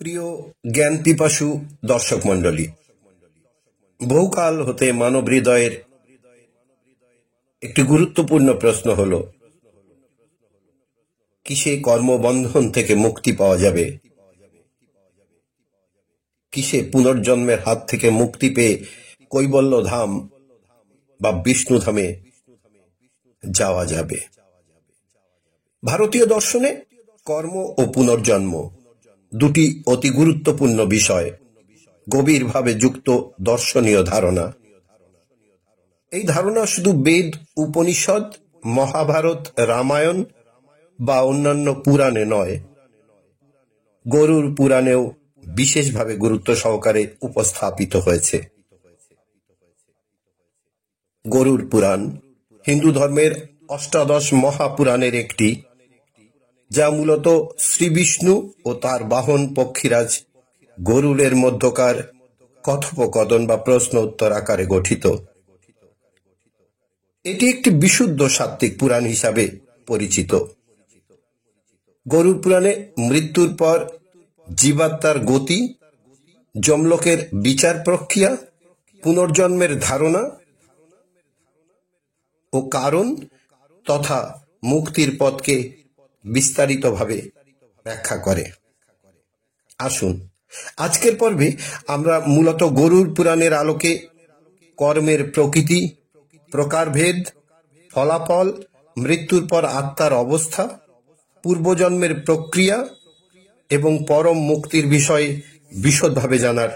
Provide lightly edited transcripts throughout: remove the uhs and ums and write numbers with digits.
প্রিয় জ্ঞান পিপাসু দর্শক মণ্ডলী, বহুকাল হতে মানব হৃদয়ের একটি গুরুত্বপূর্ণ প্রশ্ন হল, কিসে কর্মবন্ধন থেকে মুক্তি পাওয়া যাবে? কিসে পুনর্জন্মের হাত থেকে মুক্তি পেয়ে কৈবল্য ধাম বা বিষ্ণু ধামে যাওয়া যাবে? ভারতীয় দর্শনে কর্ম ও পুনর্জন্ম দুটি অতি গুরুত্বপূর্ণ বিষয়, গভীরভাবে যুক্ত দর্শনীয় ধারণা। এই ধারণা শুধু বেদ, উপনিষদ, মহাভারত, রামায়ণ বা অন্যান্য পুরাণে নয়, গরুড় পুরাণেও বিশেষভাবে গুরুত্ব সহকারে উপস্থাপিত হয়েছে। গরুড় পুরাণ হিন্দু ধর্মের অষ্টাদশ মহাপুরাণের একটি, যা মূলত শ্রীবিষ্ণু ও তার বাহন পক্ষীরাজ গরুড়ের মধ্যকার কথোপকথন বা প্রশ্ন উত্তর আকারে গঠিত। এটি একটি বিশুদ্ধ সাত্ত্বিক পুরাণ হিসাবে পরিচিত। গরুড় পুরাণে মৃত্যুর পর জীবাত্মার গতি, যমলোকের বিচার প্রক্রিয়া, পুনর্জন্মের ধারণা ও কারণ তথা মুক্তির পথকে বিস্তারিতভাবে ব্যাখ্যা করে। আসুন, আজকের পর্বে আমরা মূলত গরুড় পুরাণের আলোকে কর্মের প্রকৃতি, প্রকারভেদ, ফলাফল, মৃত্যুর পর আত্মার অবস্থা, পূর্বজন্মের প্রক্রিয়া এবং পরম মুক্তির বিষয়ে বিশদভাবে জানার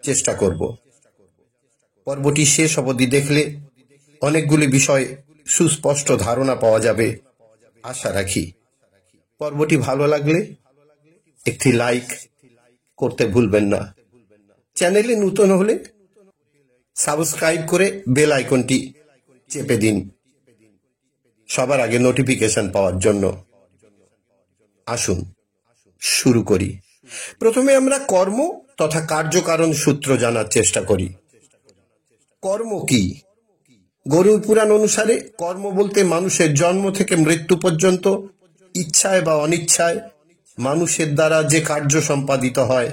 চেষ্টা করব। পর্বটি শেষ অবধি দেখলে অনেকগুলি বিষয় সুস্পষ্ট ধারণা পাওয়া যাবে আশা রাখি। পর্বটি ভালো লাগলে একটি লাইক করতে ভুলবেন না। চ্যানেলে নতুন হলে সাবস্ক্রাইব করে বেল আইকনটি চেপে দিন সবার আগে নোটিফিকেশন পাওয়ার জন্য। আসুন শুরু করি। প্রথমে আমরা কর্ম তথা কার্যকারণ সূত্র জানার চেষ্টা করি। কর্ম কি? গরুড় পুরাণ অনুসারে কর্ম বলতে মানুষের জন্ম থেকে মৃত্যু পর্যন্ত ইচ্ছায় বা অনিচ্ছায় মানুষের দ্বারা যে কার্য সম্পাদিত হয়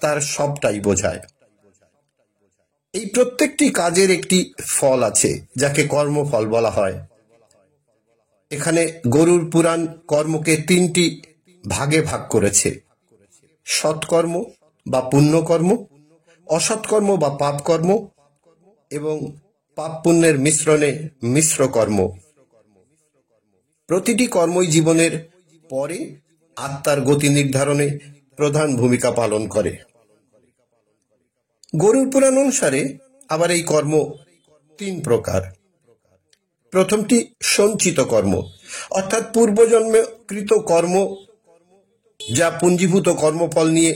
তার সবটাই বোঝায়। এই প্রত্যেকটি কাজের একটি ফল আছে, যাকে কর্মফল বলা হয়। এখানে গরুড় পুরাণ কর্মকে তিনটি ভাগে ভাগ করেছে: সৎকর্ম বা পুণ্যকর্ম, অসৎকর্ম বা পাপকর্ম এবং পাপ পুণ্যের মিশ্রণে মিশ্র কর্ম। প্রতিটি কর্মই জীবনের পরে আত্মার গতি নির্ধারণে প্রধান ভূমিকা পালন করে। গরুড় পুরাণ অনুসারে আবার এই কর্ম তিন প্রকার। প্রথমটি সঞ্চিত কর্ম, অর্থাৎ পূর্বজন্মে কৃত কর্ম, যা পুঞ্জীভূত কর্মফল নিয়ে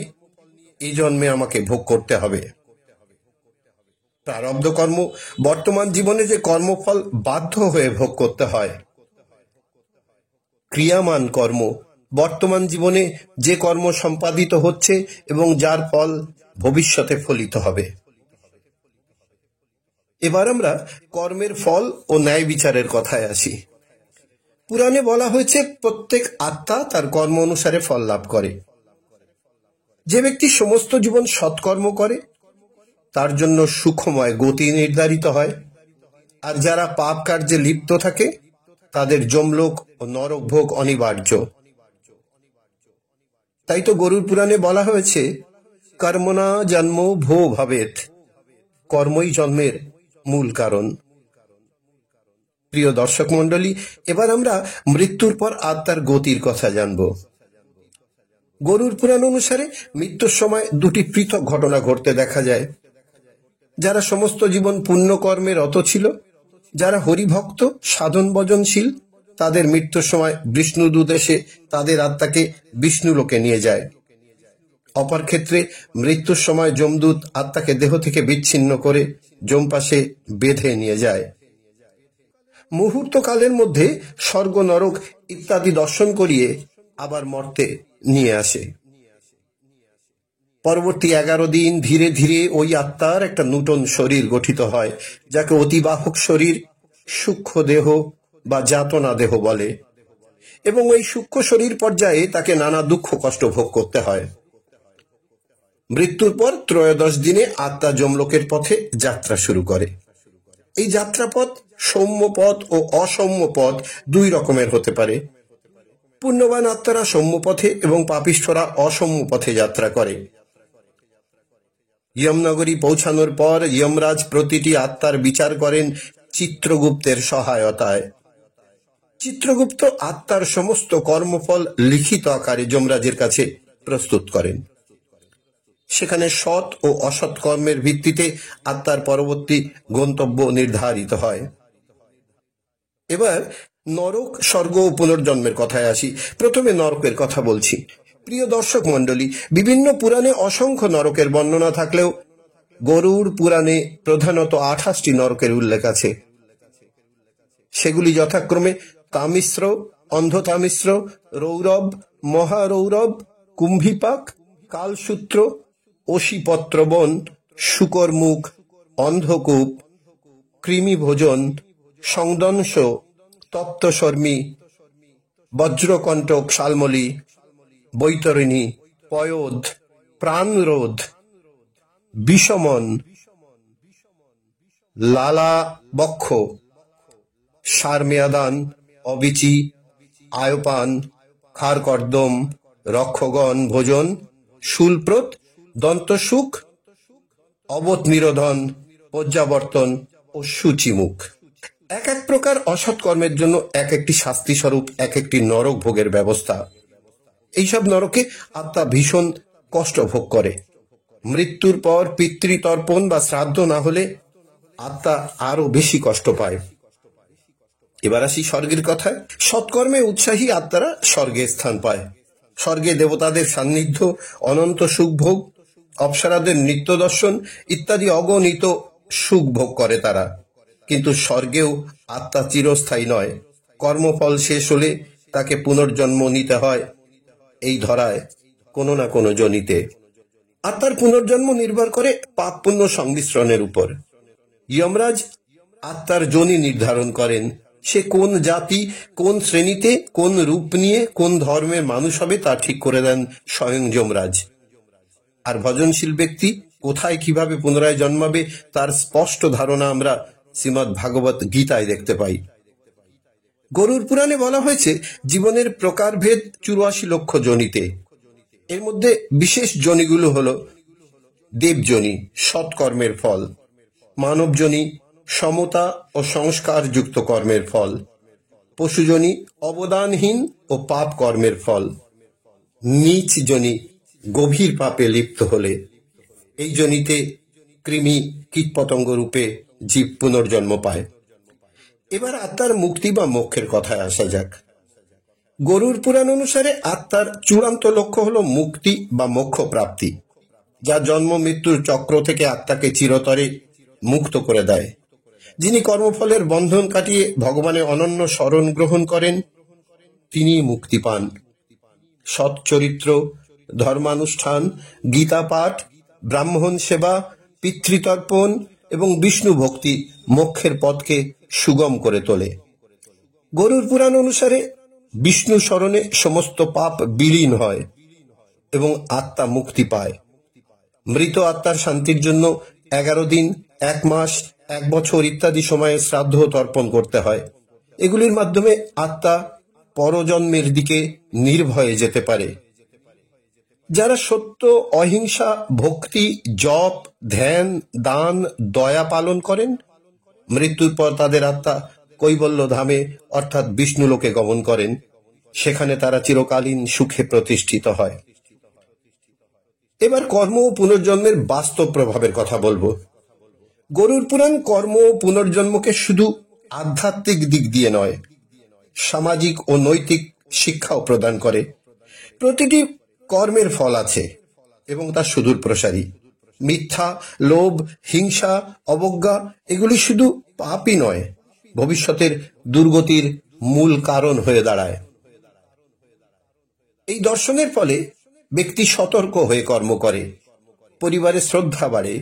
এই জন্মে আমাকে ভোগ করতে হবে। প্রারব্ধ কর্ম, বর্তমান জীবনে যে কর্মফল বাধ্য হয়ে ভোগ করতে হয়। ক্রিয়ামান কর্ম, বর্তমান জীবনে যে কর্ম সম্পাদিত হচ্ছে এবং যার ফল ভবিষ্যতে ফলিত হবে। এবার আমরা কর্মের ফল ও ন্যায় বিচারের কথায় আসি। পুরাণে বলা হয়েছে, প্রত্যেক আত্মা তার কর্ম অনুসারে ফল লাভ করে। যে ব্যক্তি সমস্ত জীবন সৎকর্ম করে তার জন্য সুখময় গতি নির্ধারিত হয়, আর যারা পাপ কার্যে লিপ্ত থাকে তাদের যমলোক ও নরক ভোগ অনিবার্য। তাই তো গরুড় পুরাণে বলা হয়েছে, কর্মণা জন্ম ভো ভবেৎ, কর্মই জন্মের মূল কারণ। প্রিয় দর্শক মণ্ডলী, এবার আমরা মৃত্যুর পর আত্মার গতির কথা জানব। গরুড় পুরাণ অনুসারে মৃত্যুর সময় দুটি পৃথক ঘটনা ঘটতে দেখা যায়। যারা সমস্ত জীবন পুণ্যকর্মে রত ছিল, যারা হরিভক্ত সাধন ভজনশীল, তাদের মৃত্যুর সময় বিষ্ণুদূত এসে তাদের আত্মাকে বিষ্ণুলোকে নিয়ে যায়। অপর ক্ষেত্রে মৃত্যুর সময় যমদূত আত্মাকে দেহ থেকে বিচ্ছিন্ন করে যমপাশে বেঁধে নিয়ে যায়। মুহূর্তকালের মধ্যে স্বর্গ, নরক ইত্যাদি দর্শন করিয়ে আবার মর্তে নিয়ে আসে। পরবর্তী 11 দিন ধীরে ধীরে ওই আত্মার একটা নূতন শরীর গঠিত হয়, যাকে অতিবাহক শরীর, সূক্ষ্ম দেহ বা যাতনা দেহ বলে, এবং ওই সূক্ষ্ম শরীর পর্যায়ে তাকে নানা দুঃখ কষ্ট ভোগ করতে হয়। মৃত্যুর পর 13 দিনে আত্মা যমলোকের পথে যাত্রা শুরু করে। এই যাত্রাপথ সৌম্য পথ ও অসৌম্য পথ দুই রকমের হতে পারে। পুণ্যবান আত্মারা সৌম্য পথে এবং পাপিষ্ঠরা অসৌম্য পথে যাত্রা করে। ইয়মনগরী পৌঁছানোর পর যমরাজ প্রতিটি আত্মার বিচার করেন চিত্রগুপ্তের সহায়তায়। চিত্রগুপ্ত আত্মার সমস্ত কর্মফল লিখিত আকারে যমরাজের কাছে প্রস্তুত করেন। সেখানে সৎ ও অসৎ কর্মের ভিত্তিতে আত্মার পরবর্তী গন্তব্য নির্ধারিত হয়। এবার নরক, স্বর্গ ও পুনর্জন্মের কথায় আসি। প্রথমে নরকের কথা বলছি। প্রিয় দর্শক মণ্ডলী, বিভিন্ন পুরাণে অসংখ্য নরকের বর্ণনা থাকলেও গরুড় পুরাণে প্রধানত 28টি নরকের উল্লেখ আছে। সেগুলি যথাক্রমে তামিশ্র, অন্ধতামিশ্র, রৌরব, মহারৌরব, কুম্ভীপাক, কালসূত্র, অশিপত্রবন, শুকরমুখ, অন্ধকূপ, কৃমিভোজন, সংদংশ, তপ্তশর্মী, বজ্রকণ্টক শালমলী, বৈতরণী, পয়োধ, প্রাণরোধ, বিষমন, লালা বক্ষ, সারমেয়াদান, অবিচি, আয়পান, খারকর্দম, রক্ষগণ ভোজন, শূলপ্রত, দন্তসুখ, অবত নিরোধন, পর্যাবর্তন ও সূচিমুখ। এক এক প্রকার অসৎ কর্মের জন্য এক একটি শাস্তি স্বরূপ এক একটি নরক ভোগের ব্যবস্থা। এইসব নরকে আত্মা ভীষণ কষ্ট ভোগ করে। মৃত্যুর পর পিতৃতর্পণ বা শ্রাদ্ধ না হলে আত্মা আরো বেশি কষ্ট পায়। এবার আসি স্বর্গের কথায়। সৎকর্মে উৎসাহী আত্মারা স্বর্গে স্থান পায়। স্বর্গে দেবতাদের সান্নিধ্য, অনন্ত সুখ ভোগ, অপ্সরাদের নিত্য দর্শন ইত্যাদি অগণিত সুখ ভোগ করে তারা। কিন্তু স্বর্গেও আত্মা চিরস্থায়ী নয়। কর্মফল শেষ হলে তাকে পুনর্জন্ম নিতে হয় এই ধরায় কোনো না কোনো যোনিতে। আত্মার পুনর্জন্ম নির্ভর করে পাপ পুণ্য সংমিশ্রণের উপর। যমরাজ আত্মার যোনি নির্ধারণ করেন। সে কোন জাতি, কোন শ্রেণীতে, কোন রূপ নিয়ে, কোন ধর্মের মানুষ হবে তা ঠিক করে দেন স্বয়ং যমরাজ। আর ভজনশীল ব্যক্তি কোথায় কিভাবে পুনরায় জন্মাবে তার স্পষ্ট ধারণা আমরা শ্রীমদ্ ভাগবত গীতায় দেখতে পাই। গরুড় পুরাণে বলা হয়েছে জীবনের প্রকারভেদ 84 লক্ষ যোনিতে। এর মধ্যে বিশেষ যোনিগুলো হলো দেবযোনি, সৎকর্মের ফল; মানবযোনি, সমতা ও সংস্কার যুক্ত কর্মের ফল; পশুযোনি, অবদানহীন ও পাপ কর্মের ফল; নীচ যোনি, গভীর পাপে লিপ্ত হলে। এই যোনিতে কৃমি কীটপতঙ্গ রূপে জীব পুনর্জন্ম পায়। এবার আত্মার মুক্তি বা মোক্ষের কথায় আসা যাক। গরুড় পুরাণ অনুসারে আত্মার চূড়ান্ত লক্ষ্য হল মুক্তি বা মোক্ষ প্রাপ্তি, যা জন্ম মৃত্যুর চক্র থেকে আত্মাকে চিরতরে মুক্ত করে দেয়। যিনি কর্মফলের বন্ধন কাটিয়ে ভগবানের অনন্য শরণ গ্রহণ করেন তিনি মুক্তি পান। সৎ চরিত্র, ধর্মানুষ্ঠান, গীতা পাঠ, ব্রাহ্মণ সেবা, পিতৃতর্পণ এবং বিষ্ণু ভক্তি মোক্ষের পথকে সুগম করে তোলে। গরুড় পুরাণ অনুসারে বিষ্ণু স্মরণে সমস্ত পাপ বিলীন হয় এবং আত্মা মুক্তি পায়। মৃত আত্মার শান্তির জন্য 11 দিন, 1 মাস, 1 বছর ইত্যাদি সময়ে শ্রাদ্ধ তর্পণ করতে হয়। এগুলির মাধ্যমে আত্মা পরজন্মের দিকে নির্ভয়ে যেতে পারে। যারা সত্য, অহিংসা, ভক্তি, জপ, ধ্যান, দান, দয়া পালন করেন মৃত্যুর পর তাদের আত্মা কৈবল্য ধামে অর্থাৎ বিষ্ণুলোকে গমন করেন। সেখানে তারা চিরকালীন সুখে প্রতিষ্ঠিত হয়। এবার কর্ম ও পুনর্জন্মের বাস্তব প্রভাবের কথা বলবো। গরুড় পুরাণ কর্ম ও পুনর্জন্মকে শুধু আধ্যাত্মিক দিক দিয়ে নয়, সামাজিক ও নৈতিক শিক্ষাও প্রদান করে। প্রতিটি কর্মের ফল আছে এবং তা সুদূর প্রসারী। মিথ্যা, লোভ, হিংসা, অবজ্ঞা এগুলি শুধু পাপই নয়, ভবিষ্যতের দুর্গতির মূল কারণ হয়ে দাঁড়ায়। এই দর্শনের ফলে ব্যক্তি সতর্ক হয়ে কর্ম করে, পরিবারে শ্রদ্ধা বাড়ে,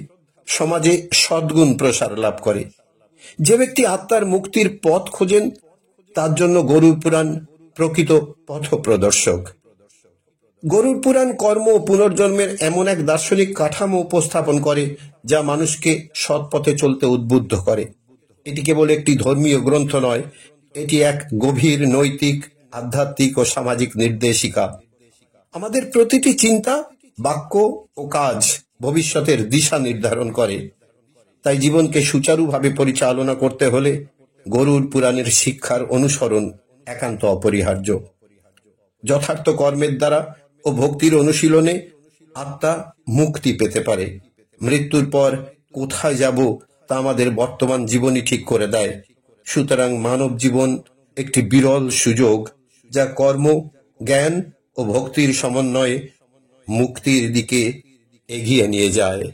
সমাজে সদ্গুণ প্রসার লাভ করে। যে ব্যক্তি আত্মার মুক্তির পথ খোঁজেন তার জন্য গরুড় পুরাণ প্রকৃত পথ প্রদর্শক। গরুড় পুরাণ কর্ম ও পুনর্জন্মের এমন এক দার্শনিক কাঠামো উপস্থাপন করে যা মানুষকে সৎ পথে চলতে উদ্বুদ্ধ করে। এটি কেবল একটি ধর্মীয় গ্রন্থ নয়, এটি এক গভীর নৈতিক, আধ্যাত্মিক ও সামাজিক নির্দেশিকা। আমাদের প্রতিটি চিন্তা, বাক্য ও কাজ ভবিষ্যতের দিশা নির্ধারণ করে। তাই জীবনকে সুচারুভাবে পরিচালনা করতে হলে গরুড় পুরাণের শিক্ষার অনুসরণ একান্ত অপরিহার্য। যথার্থ কর্মের দ্বারা ও ভক্তির অনুশীলনে আত্মা মুক্তি পেতে পারে। মৃত্যুর পর কোথায় যাব তা আমাদের বর্তমান জীবনই ঠিক করে দেয়। সুতরাং মানব জীবন একটি বিরল সুযোগ, যা কর্ম, জ্ঞান ও ভক্তির সমন্বয়ে মুক্তির দিকে এগিয়ে নিয়ে যায়।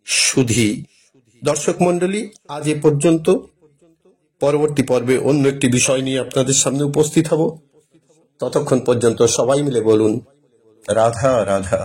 সুধী দর্শক মণ্ডলী, আজ এ পর্যন্ত। পরবর্তী পর্বে অন্য একটি বিষয় নিয়ে আপনাদের সামনে উপস্থিত হব। ততক্ষণ পর্যন্ত সবাই মিলে বলুন রাধা রাধা।